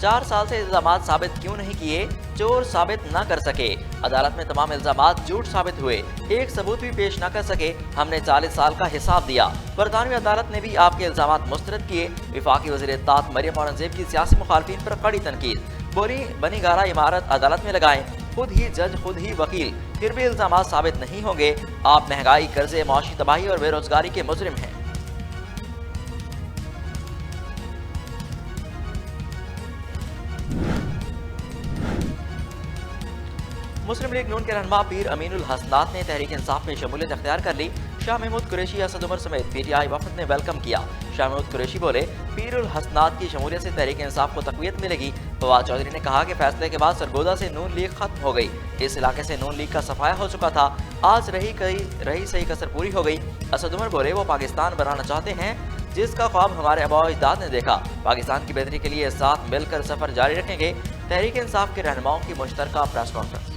4 साल से इल्जामात साबित क्यों नहीं किए, चोर साबित न कर सके। अदालत में तमाम इल्जामात झूठ साबित हुए, एक सबूत भी पेश न कर सके। हमने 40 साल का हिसाब दिया। बरतानवी अदालत ने भी आपके इल्जामात मुस्तरद किए। विफाकी वज़ीर इत्तेफाक मरियम औरंगजेब की सियासी मुखालफिन पर कड़ी तनकीद। बोली, बनी गारा इमारत अदालत में लगाएं, खुद ही जज खुद ही वकील, फिर भी इल्जामात साबित नहीं होंगे। आप महंगाई, कर्जे, मौशी तबाही और बेरोजगारी के मुजरिम हैं। मुस्लिम लीग नून के रहनुमा पीर अमीनुल हसनात ने तहरीक इंसाफ में शमूलियत अख्तियार कर ली। शाह महमूद कुरैशी, असद उमर समेत पीटीआई वफद ने वेलकम किया। शाह महमूद कुरैशी बोले, पीरुल हसनात की शमूलियत से तहरीक इंसाफ को तक़वियत मिलेगी। फवाद चौधरी ने कहा कि फैसले के बाद सरगोदा से नून लीग खत्म हो गई, इस इलाके से नून लीग का सफाया हो चुका था, आज रही सही कसर पूरी हो गई। असद उमर बोले, वो पाकिस्तान बनाना चाहते हैं जिसका ख्वाब हमारे आबा अजदाद ने देखा। पाकिस्तान की बेहतरी के लिए साथ मिलकर सफर जारी रखेंगे। तहरीक इंसाफ के रहनुमाओं की मुश्तरका प्रेस कॉन्फ्रेंस।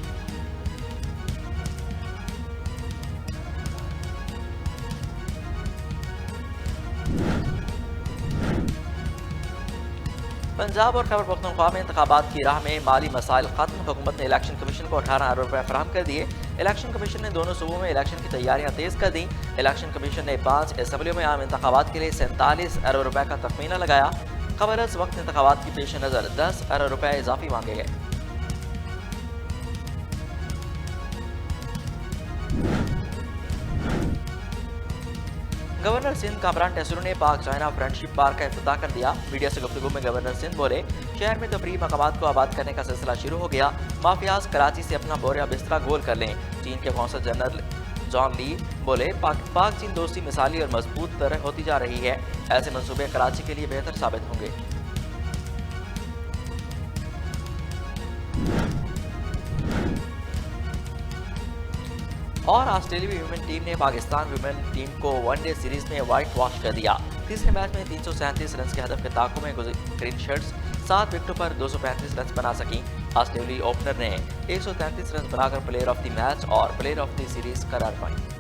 पंजाब और खैबर पख्तूनख्वा में इंतखाबात की राह में माली मसाइल खत्म। हुकूमत ने इलेक्शन कमीशन को 18 अरब रुपए फराहम कर दिए। इलेक्शन कमीशन ने दोनों सूबों में इलेक्शन की तैयारियां तेज कर दी। इलेक्शन कमीशन ने 5 असम्बलियों में आम इंतखाबात के लिए 47 अरब रुपए का तखमीना लगाया। खबर वक्त इंतखाबात की पेश नज़र 10 अरब रुपए इजाफी मांगे गए। गवर्नर सिंध कामरान टेसरू ने पाक चाइना फ्रेंडशिप पार्क का इफ्तिताह कर दिया। मीडिया से गुफ्तगू में गवर्नर सिंध बोले, शहर में तफरीही मकामात को आबाद करने का सिलसिला शुरू हो गया। माफियाज कराची से अपना बोरिया बिस्तरा गोल कर लें। चीन के कौंसल जनरल जॉन ली बोले, पाक चीन दोस्ती मिसाली और मजबूत तरह होती जा रही है। ऐसे मंसूबे कराची के लिए बेहतर साबित होंगे। और ऑस्ट्रेलियाई वुमेन टीम ने पाकिस्तान वुमेन टीम को वनडे सीरीज में व्हाइट वॉश कर दिया। तीसरे मैच में 337 रन के हदफ के ताक़ु में ग्रीन शर्ट्स 7 विकेटों पर 235 रन बना सकी। ऑस्ट्रेलियाई ओपनर ने 133 रन बनाकर प्लेयर ऑफ द मैच और प्लेयर ऑफ द सीरीज करार पाई।